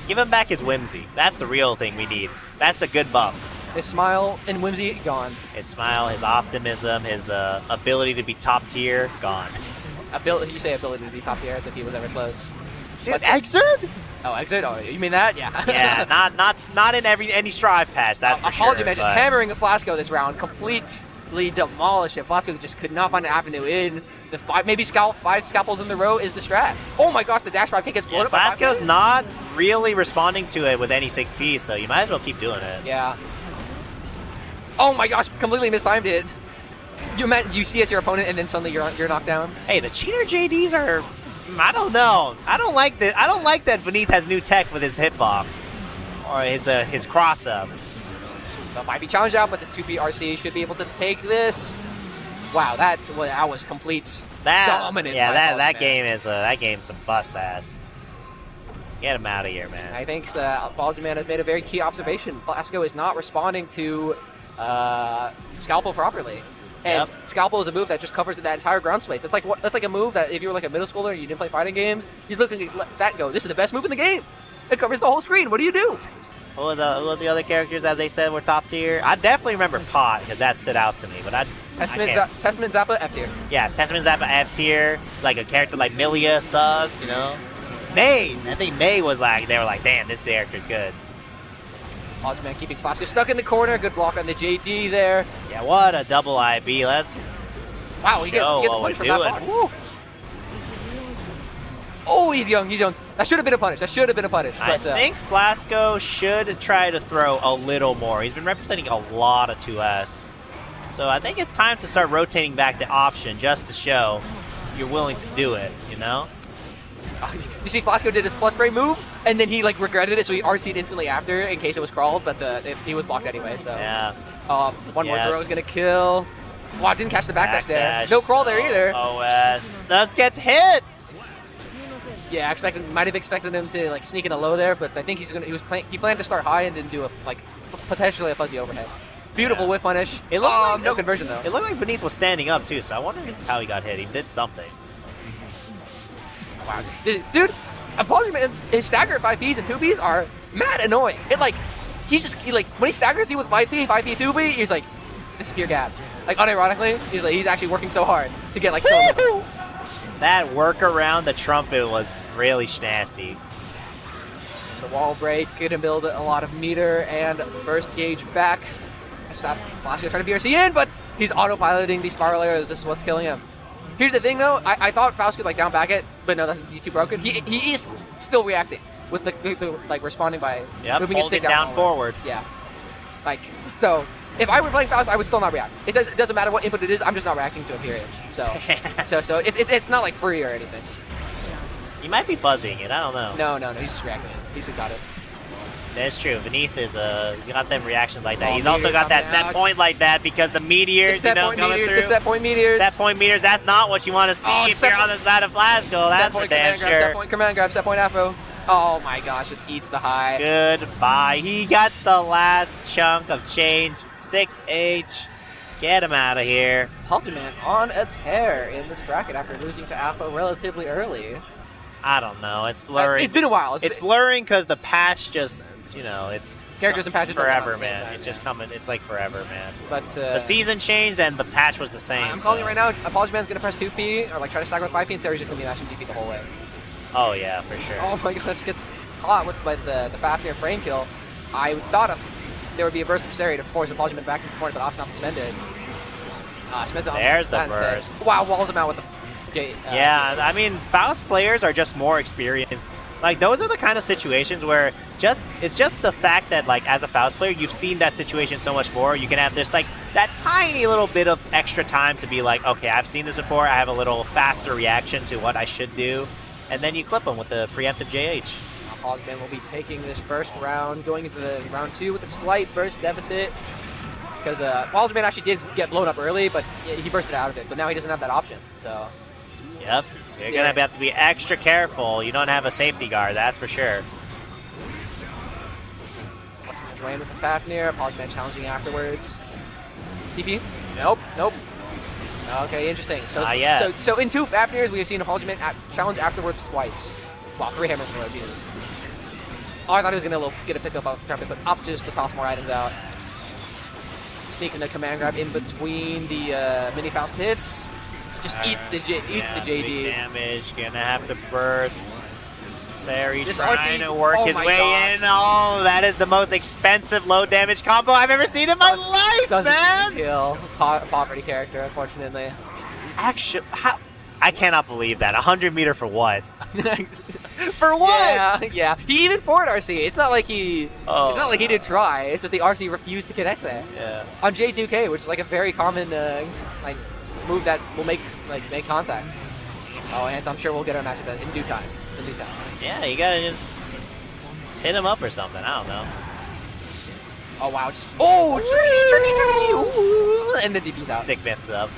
[SPEAKER 1] Give him back his whimsy. That's the real thing we need. That's a good buff.
[SPEAKER 4] His smile and whimsy gone.
[SPEAKER 1] His smile, his optimism, his ability to be top tier gone.
[SPEAKER 4] You say ability to be top tier as if he was ever close.
[SPEAKER 1] Dude, Exert?
[SPEAKER 4] Oh, Exert? Oh, you mean that? Yeah.
[SPEAKER 1] Yeah, not in any Strive patch. That's for sure.
[SPEAKER 4] ApologyMan just hammering a Flasco this round, completely demolished it. Flasco just could not find an avenue in. The five scalpels in the row is the strat. Oh my gosh, the dash 5 kick gets blown up.
[SPEAKER 1] Flasco's not really responding to it with any 6P, so you might as well keep doing it.
[SPEAKER 4] Yeah. Oh my gosh, completely mistimed it. You see as your opponent, and then suddenly you're knocked down.
[SPEAKER 1] Hey, the cheater JDs are. I don't know. I don't like that Beneath has new tech with his hitbox or his cross up.
[SPEAKER 4] The 5P challenge out, but the 2P RC should be able to take this. Wow, that was complete dominance.
[SPEAKER 1] Yeah, that game's some bust ass. Get him out of here, man.
[SPEAKER 4] I think ApologyMan has made a very key observation. Flasco is not responding to Scalpel properly. And Scalpel is a move that just covers that entire ground space. It's like that's like a move that if you were like a middle schooler and you didn't play fighting games, you'd look and let that go. This is the best move in the game. It covers the whole screen. What do you do?
[SPEAKER 1] What was the other characters that they said were top tier? I definitely remember Pot because that stood out to me, but
[SPEAKER 4] Testament Zappa F tier.
[SPEAKER 1] Yeah, Testament Zappa F tier. Like a character like Milia Sug, you know. May, I think May was like, they were like, damn, this character's good.
[SPEAKER 4] ApologyMan keeping Flasco stuck in the corner. Good block on the JD there.
[SPEAKER 1] Yeah, what a double IB. Let's.
[SPEAKER 4] Wow, he gets the punch from that far. Oh, he's young. That should have been a punish.
[SPEAKER 1] I think Flasco should try to throw a little more. He's been representing a lot of 2S. So I think it's time to start rotating back the option just to show you're willing to do it, you know?
[SPEAKER 4] You see Flasco did his plus spray move, and then he like regretted it, so he RC'd instantly after in case it was crawled, but he was blocked anyway, so.
[SPEAKER 1] Yeah.
[SPEAKER 4] One more throw is going to kill. Wow, didn't catch the backdash there.
[SPEAKER 1] Backdash.
[SPEAKER 4] No crawl there either.
[SPEAKER 1] OS. Thus gets hit!
[SPEAKER 4] Yeah, might have expected him to like sneak in a low there, but I think he planned to start high and then do a potentially a fuzzy overhead. Beautiful whiff punish.
[SPEAKER 1] It looked like,
[SPEAKER 4] no conversion though.
[SPEAKER 1] It looked like Beneath was standing up too, so I wonder how he got hit. He did something.
[SPEAKER 4] Wow, dude, ApologyMan's his stagger 5Ps and 2Ps are mad annoying. It like he when he staggers you with 5P, 2P, he's like, this is pure gap. Like unironically, he's actually working so hard to get like so much.
[SPEAKER 1] That work around the trumpet was really nasty.
[SPEAKER 4] The wall break, gonna build a lot of meter and burst gauge back. Stop Flasco trying to BRC in, but he's autopiloting these spiral arrows. This is what's killing him. Here's the thing though, I thought Faust could like down back it, but no, that's too broken. He is still reacting with the like responding by moving his stick
[SPEAKER 1] down forward.
[SPEAKER 4] Yeah. Like, so if I were playing Faust, I would still not react. It doesn't matter what input it is, I'm just not reacting to it, period. So it's not like free or anything.
[SPEAKER 1] He might be fuzzying it, I don't know.
[SPEAKER 4] No, he's just reacting. He's just got it.
[SPEAKER 1] That's true. Beneath is he's got them reactions like that.
[SPEAKER 4] Oh,
[SPEAKER 1] He's also got that
[SPEAKER 4] coming
[SPEAKER 1] set
[SPEAKER 4] out.
[SPEAKER 1] point like that because the meteors,
[SPEAKER 4] The set point meteors.
[SPEAKER 1] Set point meteors, that's not what you want to see if you're on the side of Flasco. That's for damn sure.
[SPEAKER 4] Set point command grab, set point Apho. Oh my gosh, just eats the high.
[SPEAKER 1] Goodbye. He gets the last chunk of change. 6H. Get him out of here.
[SPEAKER 4] ApologyMan on a tear in this bracket after losing to Apho relatively early.
[SPEAKER 1] I don't know. It's blurring.
[SPEAKER 4] It's been a while.
[SPEAKER 1] It's blurring because the patch just, it's
[SPEAKER 4] characters and patches
[SPEAKER 1] forever,
[SPEAKER 4] don't
[SPEAKER 1] man.
[SPEAKER 4] time,
[SPEAKER 1] It's just coming. It's like forever, man.
[SPEAKER 4] But
[SPEAKER 1] the season changed and the patch was the same.
[SPEAKER 4] I'm calling it right now. ApologyMan's gonna press 2P or like try to stack with 5P, and Seri's just gonna be mashing DP the whole way.
[SPEAKER 1] Oh yeah, for sure.
[SPEAKER 4] Oh my gosh, gets caught with the Fafnir frame kill. I thought there would be a burst from Seri to force ApologyMan back into the corner, but opts not to spend it. Spends it on
[SPEAKER 1] There's the
[SPEAKER 4] that
[SPEAKER 1] burst.
[SPEAKER 4] instead. Wow, walls him out with the.
[SPEAKER 1] Yeah, I mean, Faust players are just more experienced. Like, those are the kind of situations where it's just the fact that, like, as a Faust player, you've seen that situation so much more. You can have this, like, that tiny little bit of extra time to be like, okay, I've seen this before. I have a little faster reaction to what I should do. And then you clip them with the preemptive JH.
[SPEAKER 4] ApologyMan will be taking this first round, going into the round 2 with a slight burst deficit. Because ApologyMan actually did get blown up early, but he bursted out of it. But now he doesn't have that option, so...
[SPEAKER 1] Yep, you're going to have to be extra careful. You don't have a safety guard, that's for sure.
[SPEAKER 4] Ran with the Fafnir, ApologyMan challenging afterwards. TP? Nope. Okay, interesting. So in 2 Fafnirs, we have seen ApologyMan challenge afterwards twice. Wow, 3 hammers in a row, Jesus. Oh, I thought he was going to get a pickup off the trumpet, but up just to toss more items out. Sneaks in the command grab in between the mini Faust hits. Just eats the JD.
[SPEAKER 1] Big damage, gonna have to burst. Seri
[SPEAKER 4] Just
[SPEAKER 1] trying
[SPEAKER 4] RC.
[SPEAKER 1] to work his way in. Oh, that is the most expensive low damage combo I've ever seen in my life,
[SPEAKER 4] Doesn't
[SPEAKER 1] man!
[SPEAKER 4] kill. Poverty character, unfortunately.
[SPEAKER 1] Actually, I cannot believe that. 100 meter for what? For what?
[SPEAKER 4] Yeah. He even forward RC. It's not like he. It's not like he didn't try. It's just the RC refused to connect there.
[SPEAKER 1] Yeah.
[SPEAKER 4] On J2K, which is like a very common like move that will make contact. Oh, and I'm sure we'll get our match with that in due time.
[SPEAKER 1] Yeah, you gotta just hit him up or something. I don't know.
[SPEAKER 4] Oh wow! Tricky! And the DP's out.
[SPEAKER 1] Sick bits up.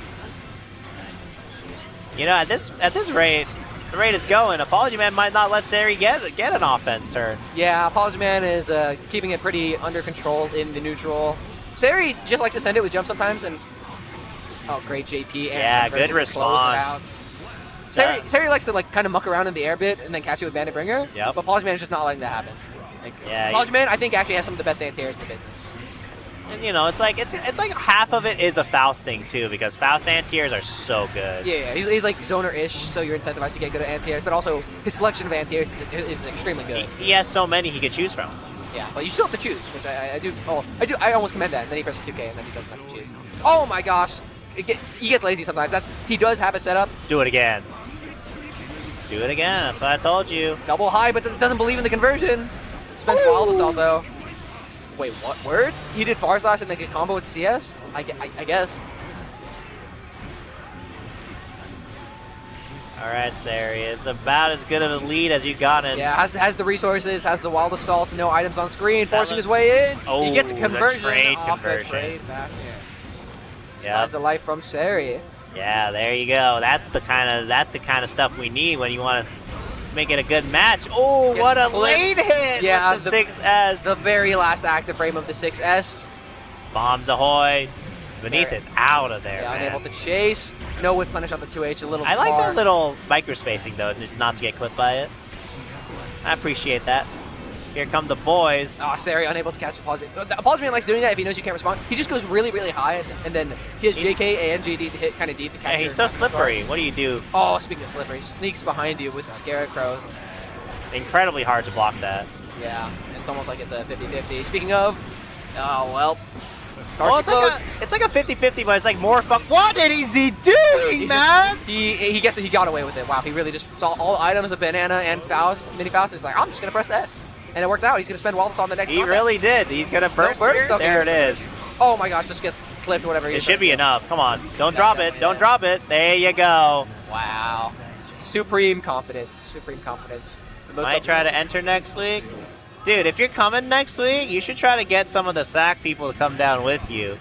[SPEAKER 1] At this rate, the rate it's going, ApologyMan might not let Seri get an offense turn.
[SPEAKER 4] Yeah, ApologyMan is keeping it pretty under control in the neutral. Seri just likes to send it with jump sometimes, and great JP. And
[SPEAKER 1] good response.
[SPEAKER 4] Seri likes to like kind of muck around in the air bit and then catch you with Bandit Bringer.
[SPEAKER 1] Yep.
[SPEAKER 4] But ApologyMan is just not letting that happen. ApologyMan, I think, actually has some of the best anti-airs in the business.
[SPEAKER 1] And it's like half of it is a Faust thing too, because Faust anti-airs are so good.
[SPEAKER 4] Yeah, he's like zoner-ish, so you're incentivized to get good at anti-airs, but also his selection of anti-airs is extremely good.
[SPEAKER 1] He has so many he could choose from.
[SPEAKER 4] Yeah, but you still have to choose, which I almost commend that. And then he presses 2K, and then he doesn't have to choose. Oh my gosh, he gets lazy sometimes. He does have a setup.
[SPEAKER 1] Do it again. That's what I told you.
[SPEAKER 4] Double high, but doesn't believe in the conversion. Spends wild assault though. Wait, what? Word? He did Far Slash and then get combo with CS? I guess.
[SPEAKER 1] All right, Seri, it's about as good of a lead as you got in.
[SPEAKER 4] Yeah, has the resources, has the Wild Assault, no items on screen, forcing his way in.
[SPEAKER 1] Oh,
[SPEAKER 4] he gets a
[SPEAKER 1] the
[SPEAKER 4] conversion
[SPEAKER 1] trade
[SPEAKER 4] off
[SPEAKER 1] conversion.
[SPEAKER 4] the trade back here.
[SPEAKER 1] Yeah.
[SPEAKER 4] Signs of life from Seri.
[SPEAKER 1] Yeah, there you go. That's the kind of stuff we need when you want to make it a good match. Oh,
[SPEAKER 4] Gets
[SPEAKER 1] what a
[SPEAKER 4] clipped.
[SPEAKER 1] late hit
[SPEAKER 4] Yeah,
[SPEAKER 1] with the 6S.
[SPEAKER 4] The very last active frame of the 6S.
[SPEAKER 1] Bombs ahoy. Beneath
[SPEAKER 4] Seri.
[SPEAKER 1] is out of there,
[SPEAKER 4] Yeah,
[SPEAKER 1] man.
[SPEAKER 4] unable to chase. No with punish on the 2H, a little
[SPEAKER 1] I like
[SPEAKER 4] far.
[SPEAKER 1] that little microspacing, though, not to get clipped by it. I appreciate that. Here come the boys.
[SPEAKER 4] Oh, Seri unable to catch the ApologyMan. The ApologyMan likes doing that if he knows you can't respond. He just goes really, really high, and then he has JK and JD to hit kind of deep to catch.
[SPEAKER 1] Yeah, he's so slippery. What do you do?
[SPEAKER 4] Oh, speaking of slippery, he sneaks behind you with the Scarecrow.
[SPEAKER 1] Incredibly hard to block that.
[SPEAKER 4] Yeah, it's almost like it's a 50-50. Speaking of, oh, well.
[SPEAKER 1] Well, it's like a 50-50, but it's like more fun. What is he doing, man?
[SPEAKER 4] He got away with it. Wow, he really just saw all items of Banana and Faust, Mini Faust, and he's like, I'm just going to press S. And it worked out. He's going to spend Wild Assault on the next
[SPEAKER 1] He
[SPEAKER 4] contact.
[SPEAKER 1] really did. He's going to burst,
[SPEAKER 4] burst
[SPEAKER 1] here.
[SPEAKER 4] up
[SPEAKER 1] There
[SPEAKER 4] here.
[SPEAKER 1] it is.
[SPEAKER 4] Oh my gosh, just gets clipped, whatever.
[SPEAKER 1] It should be enough. Come on. Don't drop it. Don't drop it. There you go.
[SPEAKER 4] Wow. Supreme confidence. Supreme confidence.
[SPEAKER 1] Might try to enter next week. Dude, if you're coming next week, you should try to get some of the SAC people to come down with you.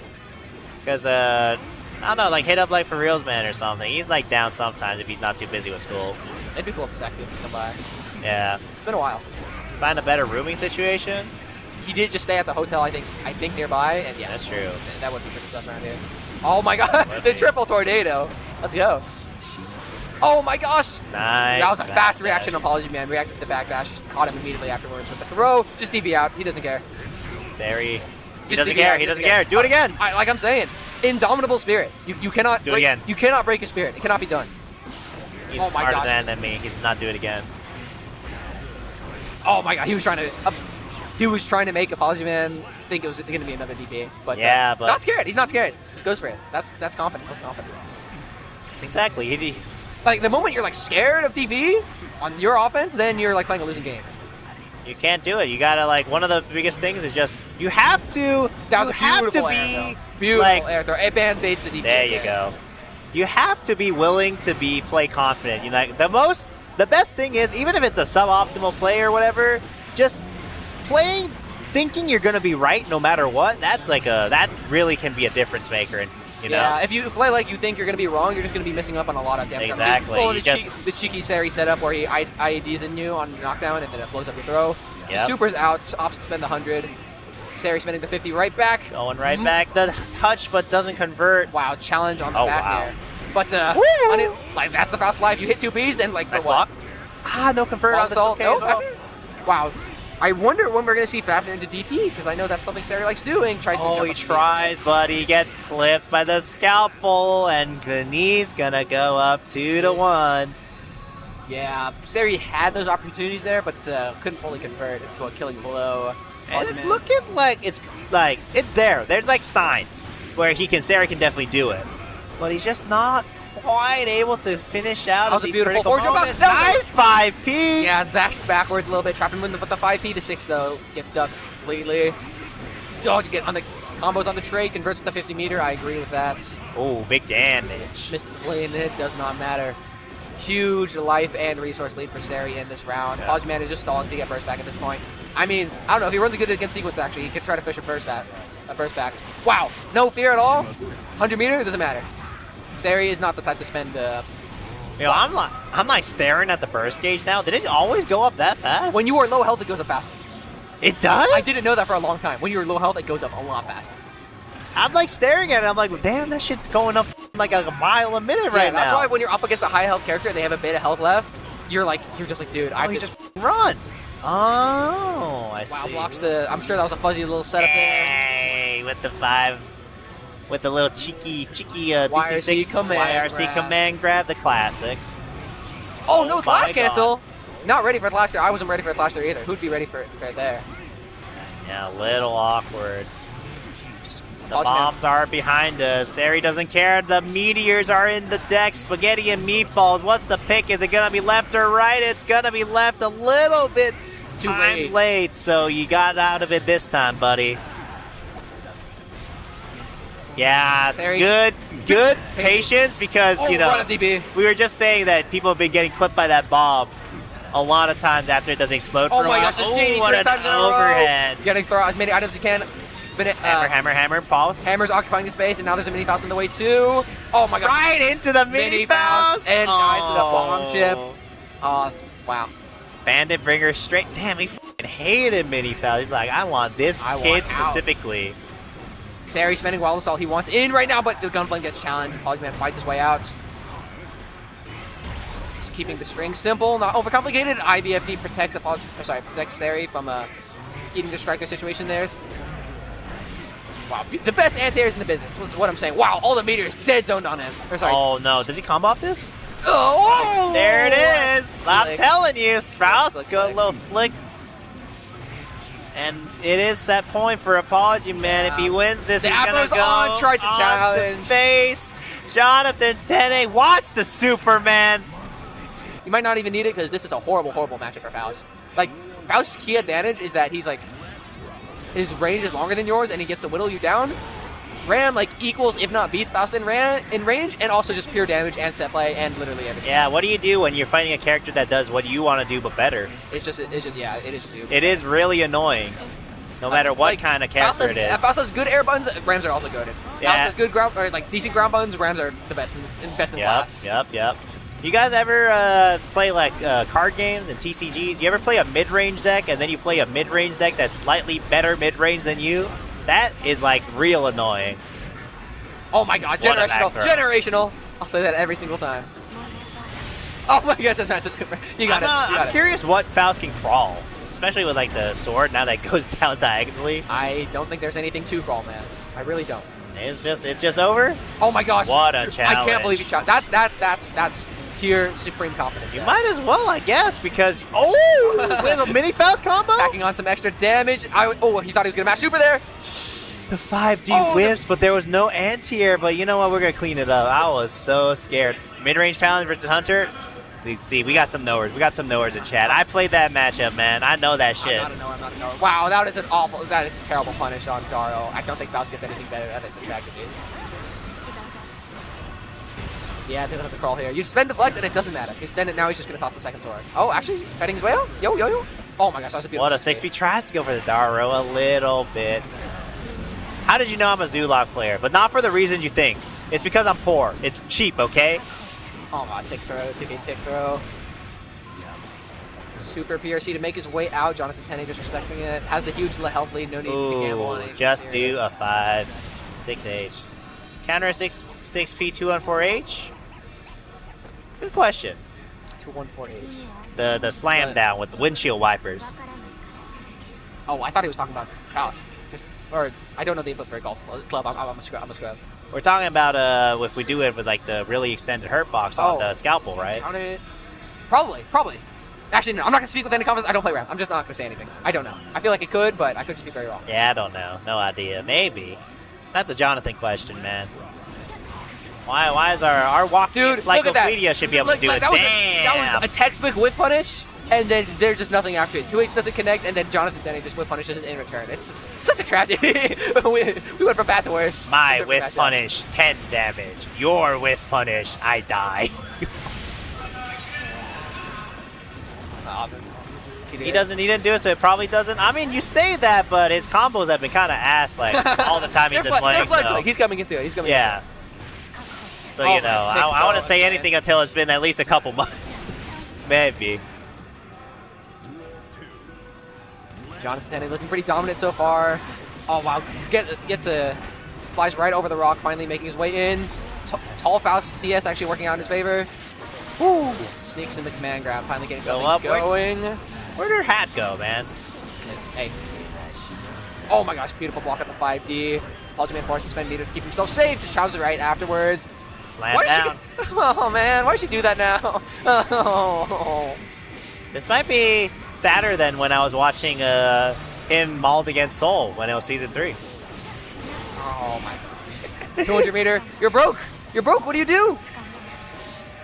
[SPEAKER 1] Because, I don't know, like hit up like For Reals Man or something. He's like down sometimes if he's not too busy with school.
[SPEAKER 4] It'd be cool if Zach could come by.
[SPEAKER 1] Yeah.
[SPEAKER 4] It's been a while.
[SPEAKER 1] Find a better rooming situation.
[SPEAKER 4] He did just stay at the hotel, I think nearby, and yeah,
[SPEAKER 1] That's true.
[SPEAKER 4] that would be pretty sus around here. Oh my god,
[SPEAKER 1] Would
[SPEAKER 4] the
[SPEAKER 1] be.
[SPEAKER 4] triple tornado. Let's go. Oh my gosh.
[SPEAKER 1] Nice.
[SPEAKER 4] That was a
[SPEAKER 1] back
[SPEAKER 4] fast
[SPEAKER 1] dash.
[SPEAKER 4] reaction. ApologyMan reacted to the backdash, caught him immediately afterwards with the throw. Just DB out. He doesn't care.
[SPEAKER 1] Seri. He
[SPEAKER 4] Just
[SPEAKER 1] doesn't
[SPEAKER 4] DB
[SPEAKER 1] care.
[SPEAKER 4] out,
[SPEAKER 1] He
[SPEAKER 4] doesn't
[SPEAKER 1] doesn't care. Do it again.
[SPEAKER 4] Like I'm saying, indomitable spirit. You cannot
[SPEAKER 1] Do it
[SPEAKER 4] break,
[SPEAKER 1] again.
[SPEAKER 4] You cannot break his spirit. It cannot be done.
[SPEAKER 1] He's
[SPEAKER 4] Oh my
[SPEAKER 1] smarter
[SPEAKER 4] God.
[SPEAKER 1] than me. He did not do it again.
[SPEAKER 4] Oh my god, he was trying to make ApologyMan think it was going to be another DP, but
[SPEAKER 1] Yeah, but-
[SPEAKER 4] not scared. He's not scared. Just goes for it. That's confident. That's confident.
[SPEAKER 1] Exactly. He,
[SPEAKER 4] Like the moment you're like scared of DP on your offense, then you're like playing a losing game.
[SPEAKER 1] you can't do it. You gotta like one of the biggest things is just you have to.
[SPEAKER 4] That was
[SPEAKER 1] you
[SPEAKER 4] a
[SPEAKER 1] have
[SPEAKER 4] beautiful
[SPEAKER 1] to
[SPEAKER 4] air
[SPEAKER 1] be
[SPEAKER 4] throw. Beautiful
[SPEAKER 1] like.
[SPEAKER 4] air throw. It band baits the DP.
[SPEAKER 1] There you go. You have to be willing to play confident. You know, like the best thing is even if it's a suboptimal play or whatever, just playing, thinking you're gonna be right no matter what. That really can be a difference maker. And you know.
[SPEAKER 4] Yeah, if you play like you think you're going to be wrong, you're just going to be missing up on a lot of damage.
[SPEAKER 1] Exactly.
[SPEAKER 4] Well,
[SPEAKER 1] You
[SPEAKER 4] the cheeky Seri setup where he IEDs in you on knockdown and then it blows up your throw.
[SPEAKER 1] Yep.
[SPEAKER 4] Super's out, opts to spend the 100. Seri spending the 50 right back.
[SPEAKER 1] Going right back. The touch, but doesn't convert.
[SPEAKER 4] Wow, challenge on the
[SPEAKER 1] Oh,
[SPEAKER 4] back
[SPEAKER 1] wow.
[SPEAKER 4] there. But like that's the Faust life. You hit 2 Ps and like for
[SPEAKER 1] Nice
[SPEAKER 4] what?
[SPEAKER 1] block. No convert
[SPEAKER 4] Wild
[SPEAKER 1] on the
[SPEAKER 4] Assault?
[SPEAKER 1] 2K
[SPEAKER 4] No,
[SPEAKER 1] as well.
[SPEAKER 4] wow. I wonder when we're going to see Fafnir into DP because I know that's something Seri likes doing. Tries to
[SPEAKER 1] Oh,
[SPEAKER 4] jump
[SPEAKER 1] he
[SPEAKER 4] up the
[SPEAKER 1] tries, but he gets clipped by the scalpel, and Glenee's gonna go up 2-1.
[SPEAKER 4] Yeah, Seri had those opportunities there, but couldn't fully convert into a killing blow.
[SPEAKER 1] And it's looking like it's there. There's like signs where Seri can definitely do it, but he's just not quite able to finish out
[SPEAKER 4] That was
[SPEAKER 1] of
[SPEAKER 4] a
[SPEAKER 1] these
[SPEAKER 4] beautiful
[SPEAKER 1] critical
[SPEAKER 4] forward jump.
[SPEAKER 1] moments.
[SPEAKER 4] That was-
[SPEAKER 1] Nice 5P.
[SPEAKER 4] Yeah, dashed backwards a little bit, trapped him with the 5P to 6 though. Gets ducked completely. Oh, to get on the combos on the trade, converts with the 50 meter. I agree with that.
[SPEAKER 1] Oh, big damage.
[SPEAKER 4] Missed the play and it does not matter. Huge life and resource lead for Seri in this round.
[SPEAKER 1] Yeah.
[SPEAKER 4] ApologyMan is just stalling to get burst back at this point. I mean, I don't know if he runs a good against sequence. Actually, he could try to fish a burst back. Wow, no fear at all. 100 meter, it doesn't matter. Seri is not the type to spend.
[SPEAKER 1] You know, I'm like staring at the burst gauge now. Did it always go up that fast?
[SPEAKER 4] When you are low health, it goes up faster.
[SPEAKER 1] It does?
[SPEAKER 4] I didn't know that for a long time. When you're low health, it goes up a lot faster.
[SPEAKER 1] I'm like staring at it. I'm like, damn, that shit's going up like a mile a minute right
[SPEAKER 4] That's
[SPEAKER 1] now.
[SPEAKER 4] why when you're up against a high health character and they have a bit of health left, you're just like, dude, I
[SPEAKER 1] you
[SPEAKER 4] could
[SPEAKER 1] just run. Oh, I
[SPEAKER 4] wow
[SPEAKER 1] see.
[SPEAKER 4] blocks the. I'm sure that was a fuzzy little setup there.
[SPEAKER 1] Hey, with the 5, with the little cheeky
[SPEAKER 4] YRC
[SPEAKER 1] 56
[SPEAKER 4] command
[SPEAKER 1] YRC
[SPEAKER 4] grab.
[SPEAKER 1] command grab, the classic.
[SPEAKER 4] Oh no,
[SPEAKER 1] my
[SPEAKER 4] flash
[SPEAKER 1] God.
[SPEAKER 4] cancel. Not ready for a flash there. I wasn't ready for a flash there either. Who'd be ready for it there?
[SPEAKER 1] Yeah, a little awkward. The
[SPEAKER 4] ApologyMan.
[SPEAKER 1] bombs are behind us. Seri doesn't care. The meteors are in the deck. Spaghetti and meatballs. What's the pick? Is it going to be left or right? It's going to be left a little bit
[SPEAKER 4] Too
[SPEAKER 1] time late, so you got out of it this time, buddy. Yeah,
[SPEAKER 4] Seri.
[SPEAKER 1] good patience because, you know,
[SPEAKER 4] run up DB.
[SPEAKER 1] we were just saying that people have been getting clipped by that bomb a lot of times after it doesn't explode for
[SPEAKER 4] Oh
[SPEAKER 1] a
[SPEAKER 4] my
[SPEAKER 1] while.
[SPEAKER 4] gosh, just JD
[SPEAKER 1] what
[SPEAKER 4] 3
[SPEAKER 1] an
[SPEAKER 4] times in a row.
[SPEAKER 1] overhead.
[SPEAKER 4] Getting throw out as many items as you can.
[SPEAKER 1] Hammer, falls.
[SPEAKER 4] Hammer's occupying the space, and now there's a mini Faust in the way too. Oh my gosh.
[SPEAKER 1] Right into the mini Faust.
[SPEAKER 4] And dies to the bomb chip. Wow.
[SPEAKER 1] Bandit Bringer straight. Damn, he f***ing hated mini Faust. He's like, I want this
[SPEAKER 4] I
[SPEAKER 1] kid
[SPEAKER 4] want out.
[SPEAKER 1] specifically.
[SPEAKER 4] Seri spending Wild Assault. He wants in right now, but the Gunflame gets challenged. ApologyMan fights his way out. Just keeping the string simple, not overcomplicated. IBFD protects protects Seri from eating the striker situation there. Wow, the best anti-airs in the business was what I'm saying. Wow, all the meteors dead zoned on him. Or, sorry.
[SPEAKER 1] Oh no, does he combo off this?
[SPEAKER 4] Oh!
[SPEAKER 1] There it is. I'm
[SPEAKER 4] Slick.
[SPEAKER 1] telling you, Faust
[SPEAKER 4] Slick,
[SPEAKER 1] go a
[SPEAKER 4] slick.
[SPEAKER 1] little slick. And it is set point for ApologyMan. If he wins this,
[SPEAKER 4] The
[SPEAKER 1] he's gonna
[SPEAKER 4] Apho's
[SPEAKER 1] go
[SPEAKER 4] on, tried to
[SPEAKER 1] on
[SPEAKER 4] challenge.
[SPEAKER 1] face Jonathan Tene. Watch the Superman.
[SPEAKER 4] You might not even need it because this is a horrible, horrible matchup for Faust. Like, Faust's key advantage is that he's like, his range is longer than yours and he gets to whittle you down. Ram like equals, if not beats Faust in range, and also just pure damage and set play and literally everything.
[SPEAKER 1] Yeah, what do you do when you're fighting a character that does what you want to do but better?
[SPEAKER 4] It's just yeah, it is too.
[SPEAKER 1] It is really annoying, no matter what kind of character it is.
[SPEAKER 4] Faust has good air buns, Rams are also goated.
[SPEAKER 1] Yeah.
[SPEAKER 4] Faust has good ground, or like decent ground buns, Rams are the best in class.
[SPEAKER 1] Yep. You guys ever play like card games and TCGs? You ever play a mid-range deck and then you play a mid-range deck that's slightly better mid-range than you? That is like real annoying.
[SPEAKER 4] Oh my god,
[SPEAKER 1] What a back
[SPEAKER 4] generational,
[SPEAKER 1] throw.
[SPEAKER 4] generational. I'll say that every single time. Oh my gosh, that's massive tumor. You got it. You got
[SPEAKER 1] I'm
[SPEAKER 4] it.
[SPEAKER 1] curious what Faust can crawl, especially with like the sword now that goes down diagonally.
[SPEAKER 4] I don't think there's anything to crawl, man. I really don't.
[SPEAKER 1] It's just over.
[SPEAKER 4] Oh my gosh.
[SPEAKER 1] What a
[SPEAKER 4] I can't
[SPEAKER 1] challenge.
[SPEAKER 4] believe you challenged. That's pure supreme confidence.
[SPEAKER 1] You
[SPEAKER 4] there.
[SPEAKER 1] might as well, I guess, because with a mini Faust combo.
[SPEAKER 4] Tacking on some extra damage. He thought he was gonna match super there.
[SPEAKER 1] The 5D
[SPEAKER 4] Oh,
[SPEAKER 1] whiffs, but there was no anti-air. But you know what? We're gonna clean it up. I was so scared. Mid-range challenge versus Hunter. See, we got some knowers. We got some knowers in chat. I played that matchup, man. I know that shit.
[SPEAKER 4] I'm not a knower. Wow, that is a terrible punish on Daro. I don't think Faust gets anything better at his attractive is. Yeah, doesn't have to crawl here. You spend deflect and it doesn't matter. You spend it now, he's just gonna toss the second sword. Oh, actually, fighting his way out? Yo. Oh my gosh, that's a beautiful.
[SPEAKER 1] What a 6B tries to go for the Daro a little bit. How did you know I'm a Zulok player? But not for the reasons you think. It's because I'm poor. It's cheap, okay?
[SPEAKER 4] Oh my, tick throw, 2K tick throw. Super PRC to make his way out. Jonathan Tene just respecting it. Has the huge health lead, no need to gamble on it.
[SPEAKER 1] Just do a 5, 6H. Counter a 6P 214H? Good question.
[SPEAKER 4] 214H.
[SPEAKER 1] The slam down with the windshield wipers.
[SPEAKER 4] Oh, I thought he was talking about Faust. Or, I don't know the input for a golf club. I'm a scrub.
[SPEAKER 1] We're talking about if we do it with like the really extended hurt box on the scalpel, right?
[SPEAKER 4] Count it. Probably. Actually, no, I'm not going to speak with any confidence. I don't play RAM. I'm just not going to say anything. I don't know. I feel like it could, but I could just be very wrong.
[SPEAKER 1] Yeah, I don't know. No idea. Maybe. That's a Jonathan question, man. Why is our walking
[SPEAKER 4] Dude, look at that.
[SPEAKER 1] encyclopedia should be able to do it?
[SPEAKER 4] That
[SPEAKER 1] Damn.
[SPEAKER 4] was a textbook whiff punish, and then there's just nothing after it. 2H doesn't connect, and then Jonathan Tene just whiff punishes it in return. It's such a tragedy. we went from bad to worse.
[SPEAKER 1] My whiff punish, 10 damage. Your whiff punish, I die. He didn't do it, so it probably doesn't. I mean, you say that, but his combos have been kind of ass, like, all the time he's been playing, so.
[SPEAKER 4] He's coming into it.
[SPEAKER 1] Yeah. So, you know, I want to say anything until it's been at least a couple months. Maybe.
[SPEAKER 4] Jonathan Tene looking pretty dominant so far. Oh, wow. Flies right over the rock, finally making his way in. Tall Faust CS actually working out in his favor. Woo! Sneaks in the command grab, finally getting something going.
[SPEAKER 1] Where'd her hat go, man?
[SPEAKER 4] Hey. Oh my gosh, beautiful block at the 5D. ApologyMan forced to spend meter to keep himself safe. Just challenge it right afterwards.
[SPEAKER 1] Slam down.
[SPEAKER 4] Oh man, why should she do that now? Oh.
[SPEAKER 1] This might be sadder than when I was watching him mauled against Soul when it was Season 3.
[SPEAKER 4] Oh my. 200 meter. You're broke. What do you do?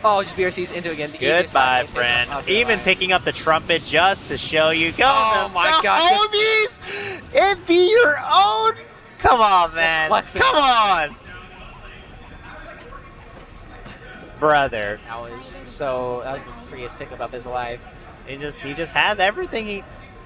[SPEAKER 4] Oh, just BRC's into again. The easiest
[SPEAKER 1] Goodbye,
[SPEAKER 4] fight.
[SPEAKER 1] friend.
[SPEAKER 4] Okay,
[SPEAKER 1] Even
[SPEAKER 4] bye.
[SPEAKER 1] picking up the trumpet just to show you. Go
[SPEAKER 4] Oh my gosh,
[SPEAKER 1] homies! And be your own. Come on, man.
[SPEAKER 4] flexing.
[SPEAKER 1] Come on. Brother.
[SPEAKER 4] That was the freest pickup of his life.
[SPEAKER 1] He just has everything. He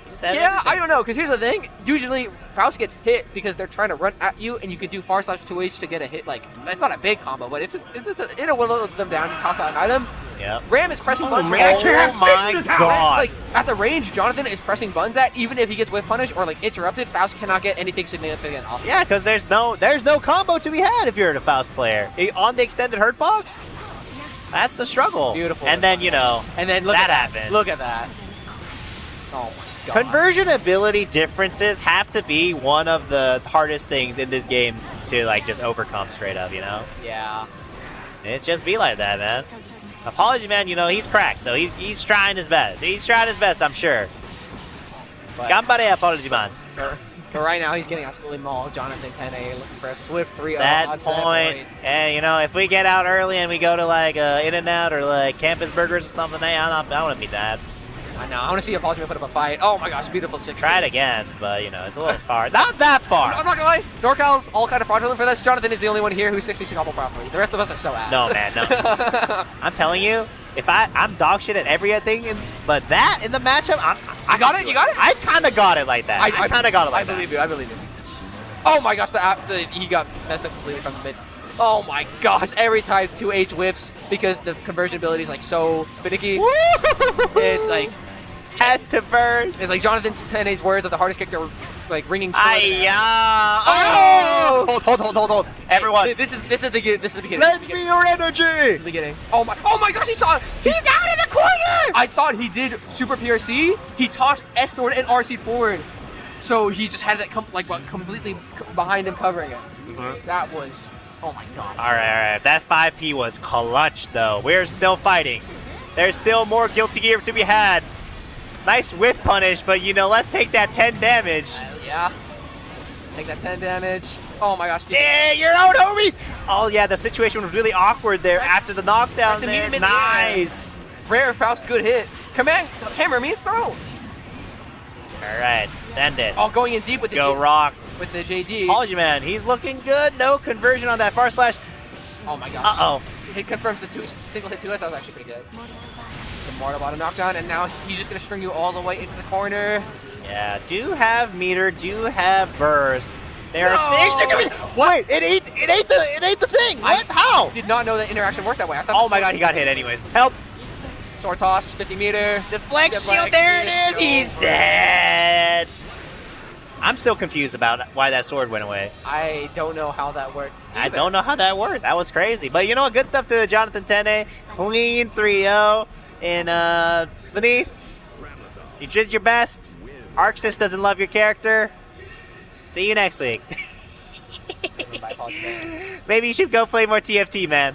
[SPEAKER 1] just has
[SPEAKER 4] Yeah,
[SPEAKER 1] everything.
[SPEAKER 4] I don't know, because here's the thing. Usually, Faust gets hit because they're trying to run at you, and you can do /2H to get a hit. Like, it's not a big combo, but it'll whittle them down and toss out an item.
[SPEAKER 1] Yep.
[SPEAKER 4] Ram is pressing buttons.
[SPEAKER 1] man, oh my god.
[SPEAKER 4] Like, at the range, Jonathan is pressing buttons at, even if he gets whiff punished or, like, interrupted, Faust cannot get anything significant off.
[SPEAKER 1] Yeah, because there's no combo to be had if you're a Faust player. On the extended hurt box, that's the struggle.
[SPEAKER 4] Beautiful.
[SPEAKER 1] And then, you know,
[SPEAKER 4] And then look
[SPEAKER 1] that
[SPEAKER 4] at that.
[SPEAKER 1] happens.
[SPEAKER 4] Look at that. Oh my god.
[SPEAKER 1] Conversion ability differences have to be one of the hardest things in this game to, like, just overcome straight up, you know?
[SPEAKER 4] Yeah.
[SPEAKER 1] It's just be like that, man. ApologyMan, you know, he's cracked, so he's trying his best. He's trying his best, I'm sure.
[SPEAKER 4] But,
[SPEAKER 1] Gambare, ApologyMan.
[SPEAKER 4] but right now, he's getting absolutely mauled. Jonathan Tene looking for a swift 3-0.
[SPEAKER 1] Sad point. And, you know, if we get out early and we go to, like, In-N-Out or, like, Campus Burgers or something, hey, I want to beat that.
[SPEAKER 4] I know. I want to see ApologyMan put up a fight. Oh my gosh, beautiful 6.
[SPEAKER 1] Try it again, but, you know, it's a little far. Not that
[SPEAKER 4] I'm
[SPEAKER 1] far.
[SPEAKER 4] not gonna lie. NorCal's all kind of fraudulent for this. Jonathan is the only one here who's 6v6 Apple properly. The rest of us are so ass.
[SPEAKER 1] No, man, no. I'm telling you, if I'm dog shit at everything, but that in the matchup,
[SPEAKER 4] I got it? You got it?
[SPEAKER 1] I kind of got it like that. I kind of got it like that.
[SPEAKER 4] I believe you. I believe you. Oh my gosh, he got messed up completely from the mid. Oh my gosh, every time 2H whiffs because the conversion ability is like so finicky. It's like
[SPEAKER 1] Has to burst.
[SPEAKER 4] it's like Jonathan Tene's words of the hardest character like ringing.
[SPEAKER 1] Oh! Hold. Everyone.
[SPEAKER 4] This is the beginning.
[SPEAKER 1] Lend me your energy.
[SPEAKER 4] This is the beginning. Oh my gosh, he's out in the corner! I thought he did super PRC. He tossed S sword and RC forward. So he just had that completely behind him covering it. That was, oh my god.
[SPEAKER 1] All right. That 5P was clutch, though. We're still fighting. There's still more Guilty Gear to be had. Nice whip punish, but, you know, let's take that 10 damage.
[SPEAKER 4] Yeah. Take that 10 damage. Oh my gosh.
[SPEAKER 1] Yeah, your own homies. Oh, yeah, the situation was really awkward there after the knockdown
[SPEAKER 4] Nice to meet
[SPEAKER 1] there.
[SPEAKER 4] him in the air.
[SPEAKER 1] Nice.
[SPEAKER 4] Rare Faust, good hit. Command, hammer me, throw.
[SPEAKER 1] All right, send it.
[SPEAKER 4] Oh, going in deep with the
[SPEAKER 1] Go rock.
[SPEAKER 4] with the JD.
[SPEAKER 1] ApologyMan, he's looking good. No conversion on that far slash.
[SPEAKER 4] Oh my gosh.
[SPEAKER 1] Uh-oh.
[SPEAKER 4] It confirms the single hit 2S. That was actually pretty good. The mortal bottom knockdown, and now he's just gonna string you all the way into the corner.
[SPEAKER 1] Yeah, do have meter, do have burst. There are things that can be. Wait, it ate the thing. What? How?
[SPEAKER 4] Did not know that interaction worked that way. I thought
[SPEAKER 1] Oh my god, he got hit anyways. Help.
[SPEAKER 4] sword toss, 50 meter.
[SPEAKER 1] Deflect
[SPEAKER 4] Deflect
[SPEAKER 1] shield, there it is.
[SPEAKER 4] shield.
[SPEAKER 1] He's dead. I'm still confused about why that sword went away.
[SPEAKER 4] I don't know how that worked.
[SPEAKER 1] I
[SPEAKER 4] either.
[SPEAKER 1] don't know how that worked. That was crazy. But you know what? Good stuff to Jonathan Tene. Clean 3-0 in Beneath. You did your best. Arxis doesn't love your character. See you next week. Maybe you should go play more TFT, man.